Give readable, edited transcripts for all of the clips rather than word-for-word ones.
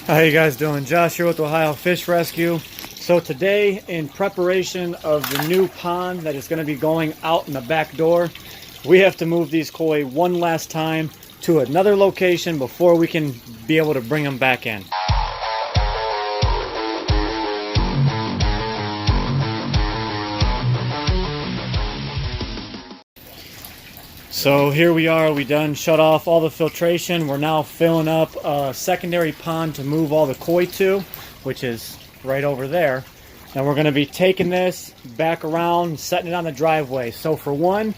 How you guys doing? Josh here with Ohio Fish Rescue. So today, in preparation of the new pond that is going to be going out in the back door, we have to move these koi one last time to another location before we can be able to bring them back in. So here we are, we done shut off all the filtration. We're now filling up a secondary pond to move all the koi to, which is right over there. And we're gonna be taking this back around, setting it on the driveway. So for one,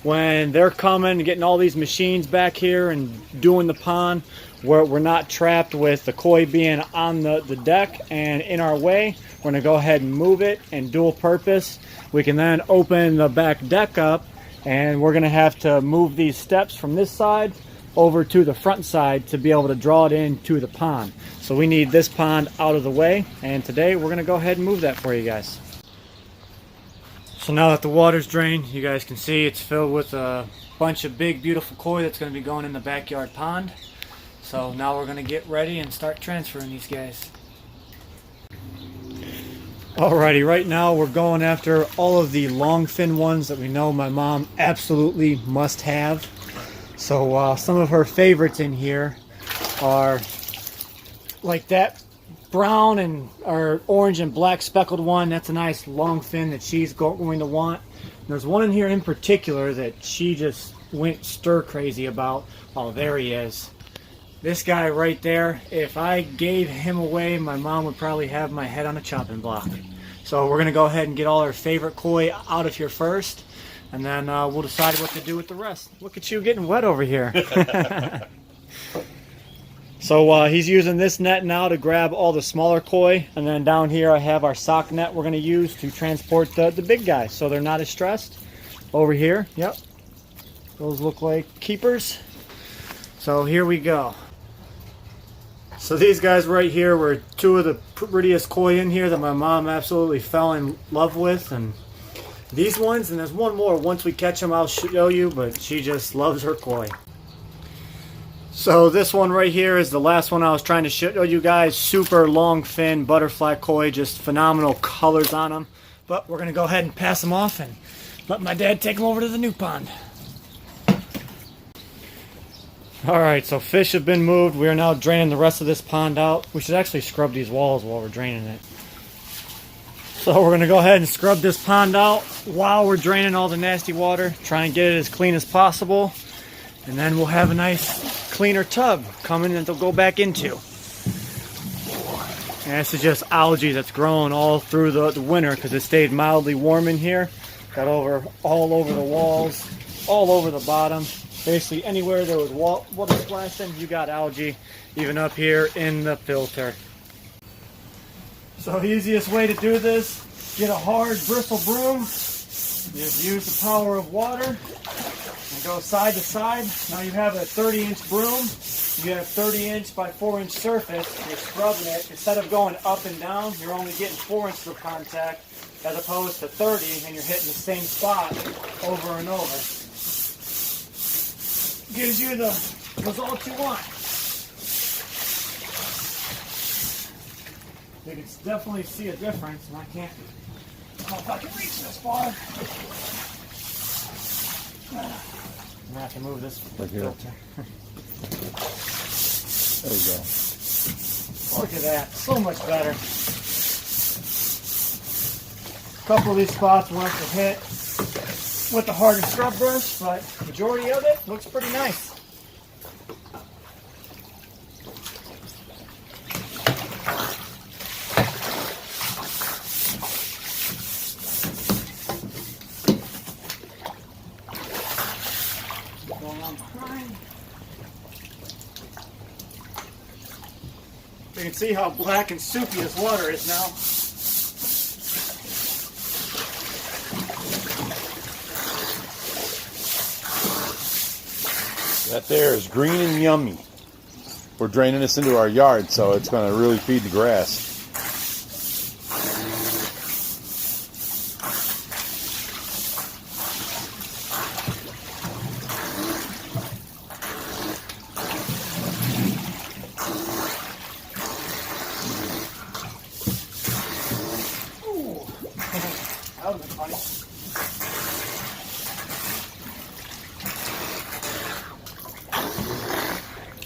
when they're coming and getting all these machines back here and doing the pond, we're not trapped with the koi being on the deck and in our way. We're gonna go ahead and move it and dual purpose. We can then open the back deck up, and we're gonna have to move these steps from this side over to the front side to be able to draw it into the pond. So we need this pond out of the way, and today we're gonna go ahead and move that for you guys. So now that the water's drained, you guys can see it's filled with a bunch of big beautiful koi that's gonna be going in the backyard pond. So now we're gonna get ready and start transferring these guys. Alrighty, right now we're going after all of the long fin ones that we know my mom absolutely must have. So some of her favorites in here are like that brown and or orange and black speckled one. That's a nice long fin that she's going to want. And there's one in here in particular that she just went stir crazy about. Oh, there he is. This guy right there, if I gave him away, my mom would probably have my head on a chopping block. So we're going to go ahead and get all our favorite koi out of here first, and then we'll decide what to do with the rest. Look at you getting wet over here. So he's using this net now to grab all the smaller koi, and then down here I have our sock net we're going to use to transport the big guys so they're not as stressed. Over here, yep, those look like keepers. So here we go. So these guys right here were two of the prettiest koi in here that my mom absolutely fell in love with. And these ones, and there's one more. Once we catch them, I'll show you, but she just loves her koi. So this one right here is the last one I was trying to show you guys. Super long fin butterfly koi, just phenomenal colors on them. But we're going to go ahead and pass them off and let my dad take them over to the new pond. Alright, so fish have been moved. We are now draining the rest of this pond out. We should actually scrub these walls while we're draining it. So we're going to go ahead and scrub this pond out while we're draining all the nasty water. Try and get it as clean as possible. And then we'll have a nice cleaner tub coming that they'll go back into. And this is just algae that's growing all through the winter because it stayed mildly warm in here. Got all over the walls, all over the bottom. Basically anywhere there was water splashing, you got algae, even up here in the filter. So the easiest way to do this, get a hard bristle broom, just use the power of water, and go side to side. Now you have a 30-inch broom, you have 30-inch by 4-inch surface, you're scrubbing it. Instead of going up and down, you're only getting 4 inches of contact, as opposed to 30, and you're hitting the same spot over and over. Gives you the result you want. You can definitely see a difference, and I don't know if I can reach this far. I'm gonna have to move this filter. There you go. Look at that, so much better. A couple of these spots we'll have to hit with the harder scrub brush, but the majority of it looks pretty nice. Going on behind. You can see how black and soupy this water is now. That there is green and yummy. We're draining this into our yard, so it's going to really feed the grass.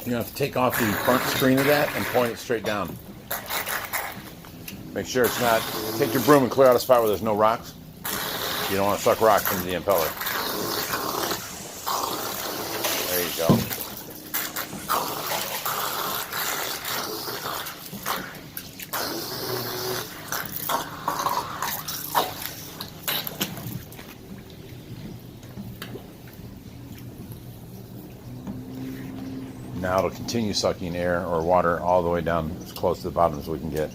You have to take off the front screen of that and point it straight down. Make sure it's not, take your broom and clear out a spot where there's no rocks. You don't want to suck rocks into the impeller. There you go. Now it'll continue sucking air or water all the way down as close to the bottom as we can get.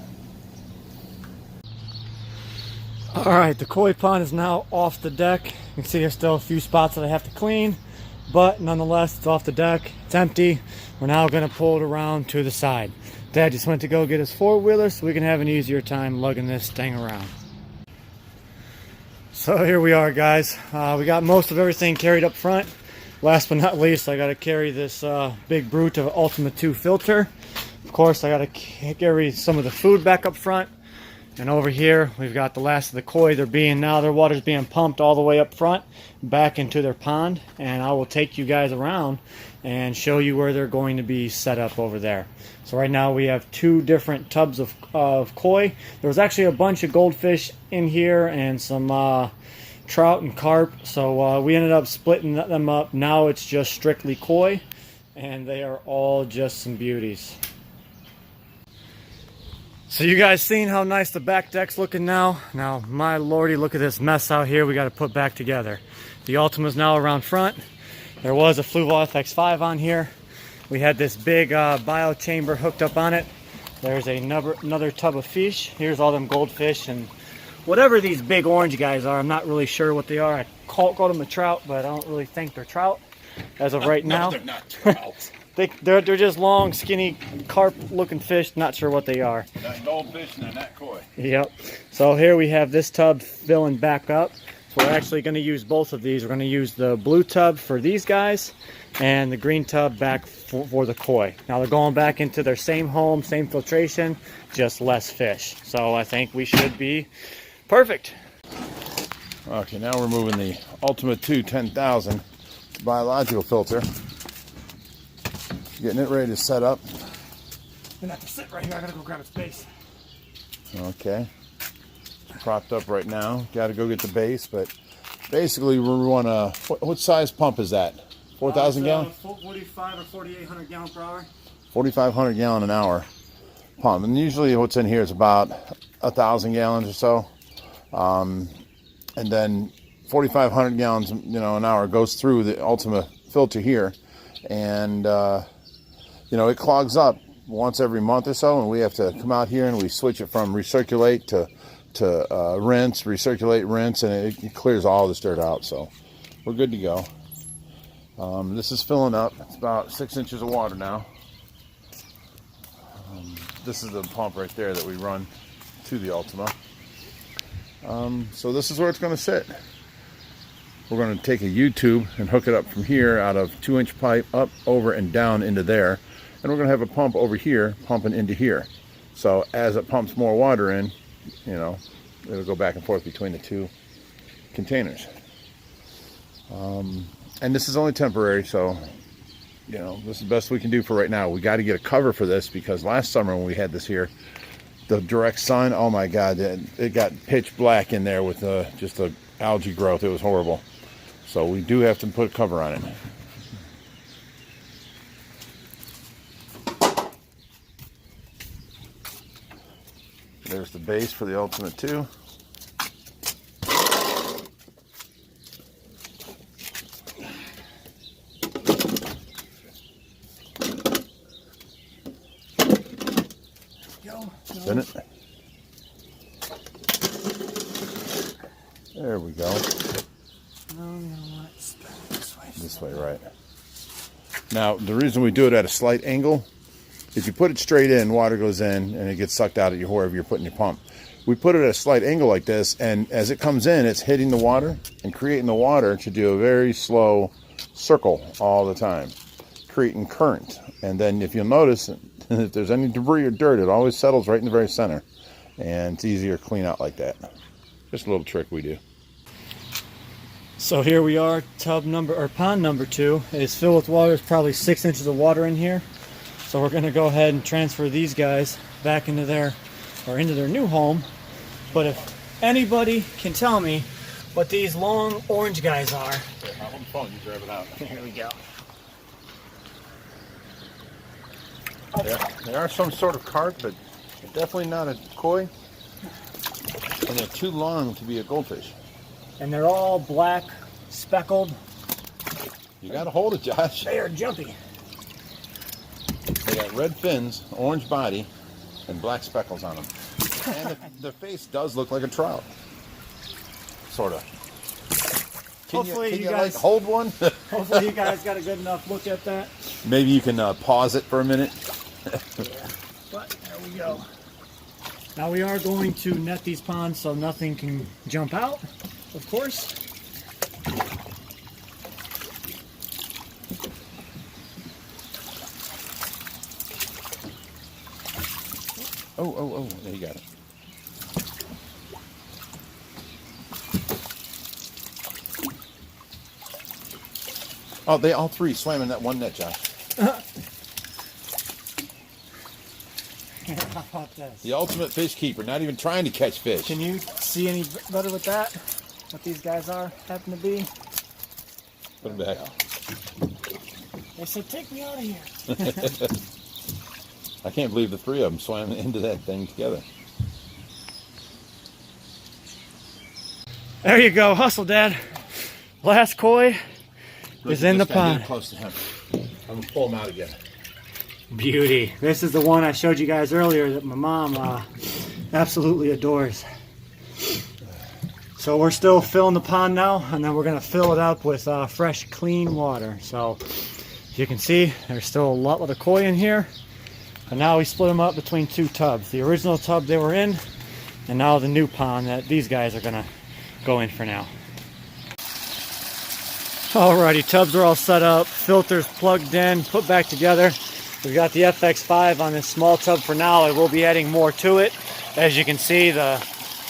All right, the koi pond is now off the deck. You can see there's still a few spots that I have to clean, but nonetheless, it's off the deck. It's empty. We're now going to pull it around to the side. Dad just went to go get his four-wheeler so we can have an easier time lugging this thing around. So here we are, guys. We got most of everything carried up front. Last but not least, I got to carry this big brute of Ultima 2 filter. Of course, I got to carry some of the food back up front. And over here, we've got the last of the koi. Their water's being pumped all the way up front, back into their pond. And I will take you guys around and show you where they're going to be set up over there. So right now we have two different tubs of koi. There was actually a bunch of goldfish in here and some trout and carp. So we ended up splitting them up. Now it's just strictly koi, and they are all just some beauties. So you guys seen how nice the back deck's looking now? Now, my lordy, look at this mess out here we got to put back together. The Ultima's now around front. There was a Fluval FX5 on here. We had this big bio chamber hooked up on it. There's another tub of fish. Here's all them goldfish and whatever these big orange guys are. I'm not really sure what they are. I called them a trout, but I don't really think they're trout as of right now. No, they're not trout. They're just long, skinny, carp-looking fish. Not sure what they are. Not goldfish, not koi. Yep. So here we have this tub filling back up. So we're actually going to use both of these. We're going to use the blue tub for these guys and the green tub back for the koi. Now they're going back into their same home, same filtration, just less fish. So I think we should be perfect. Okay, now we're moving the Ultima 2 10,000 biological filter. Getting it ready to set up. I'm gonna have to sit right here. I gotta go grab its base. Okay. It's propped up right now. Got to go get the base, but basically we want a, what size pump is that? 4,000 gallon? 45 or 4,800 gallons per hour. 4,500 gallon an hour pump. And usually what's in here is about 1,000 gallons or so. And then 4,500 gallons, an hour goes through the Ultima filter here. And, it clogs up once every month or so, and we have to come out here and we switch it from recirculate to rinse, recirculate, rinse, and it clears all this dirt out. So we're good to go. This is filling up. It's about 6 inches of water now. This is the pump right there that we run to the Ultima. So this is where it's going to sit. We're going to take a U-tube and hook it up from here out of 2-inch pipe up, over, and down into there. And we're going to have a pump over here pumping into here. So as it pumps more water in, it'll go back and forth between the two containers. And this is only temporary, so, this is the best we can do for right now. We got to get a cover for this because last summer when we had this here, the direct sun, oh my God, it got pitch black in there with just the algae growth. It was horrible. So we do have to put a cover on it. There's the base for the Ultima 2. Spin it. There we go. No, you don't want it spin this way. This way, right. Now, the reason we do it at a slight angle, if you put it straight in, water goes in and it gets sucked out at your wherever you're putting your pump. We put it at a slight angle like this, and as it comes in, it's hitting the water and creating the water to do a very slow circle all the time, creating current. And then if you'll notice, if there's any debris or dirt, it always settles right in the very center. And it's easier to clean out like that. Just a little trick we do. So here we are, pond number 2 is filled with water. There's probably 6 inches of water in here. So we're going to go ahead and transfer these guys back into their new home. But if anybody can tell me what these long orange guys are. Here, I'm on the phone, you grab it out. Here we go. They are some sort of carp, but they're definitely not a koi. And they're too long to be a goldfish. And they're all black, speckled. You got to hold it, Josh. They are jumpy. They got red fins, orange body, and black speckles on them. And the face does look like a trout. Sort of. Hopefully you like guys hold one? Hopefully you guys got a good enough look at that. Maybe you can pause it for a minute. But there we go. Now we are going to net these ponds so nothing can jump out, of course. Oh, there you got it. Oh, they all three swam in that one net, Josh. How about this? The ultimate fish keeper, not even trying to catch fish. Can you see any better with that? What these guys happen to be? Put them back. They said, take me out of here. I can't believe the three of them swam into that thing together. There you go. Hustle, Dad. Last koi is in the pond. Get close to him. I'm going to pull him out again. Beauty. This is the one I showed you guys earlier that my mom absolutely adores. So we're still filling the pond now, and then we're going to fill it up with fresh, clean water. So as you can see, there's still a lot of koi in here. And now we split them up between two tubs. The original tub they were in, and now the new pond that these guys are going to go in for now. Alrighty, tubs are all set up, filters plugged in, put back together. We've got the FX5 on this small tub for now. I will be adding more to it. As you can see, the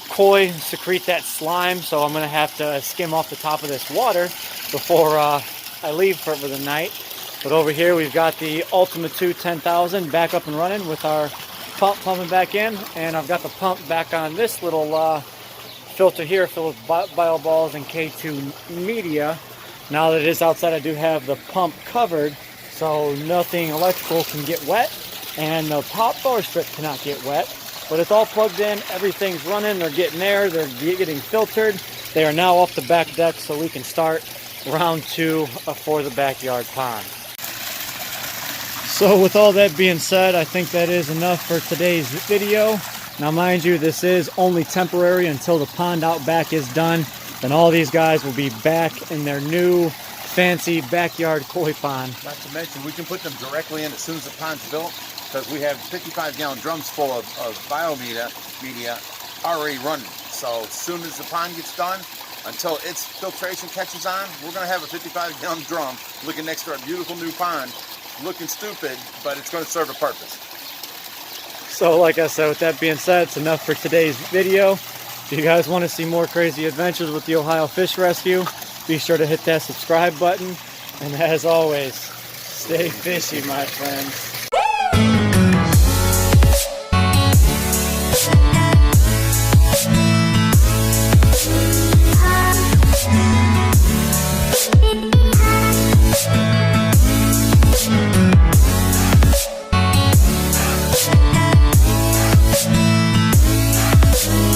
koi secrete that slime, so I'm going to have to skim off the top of this water before I leave for the night. But over here we've got the Ultima 2 10,000 back up and running with our pump pumping back in, and I've got the pump back on this little filter here filled with bio balls and K2 media. Now that it is outside, I do have the pump covered, so nothing electrical can get wet, and the pop power strip cannot get wet. But it's all plugged in, everything's running, they're getting air, they're getting filtered. They are now off the back deck, so we can start round 2 for the backyard pond. So with all that being said, I think that is enough for today's video. Now mind you, this is only temporary until the pond out back is done. Then all these guys will be back in their new fancy backyard koi pond. Not to mention, we can put them directly in as soon as the pond's built, because we have 55-gallon drums full of biomedia already running. So as soon as the pond gets done, until its filtration catches on, we're going to have a 55-gallon drum looking next to our beautiful new pond, looking stupid, but it's going to serve a purpose. So like I said, with that being said, it's enough for today's video. If you guys want to see more crazy adventures with the Ohio Fish Rescue, be sure to hit that subscribe button. And as always, stay fishy, my friends.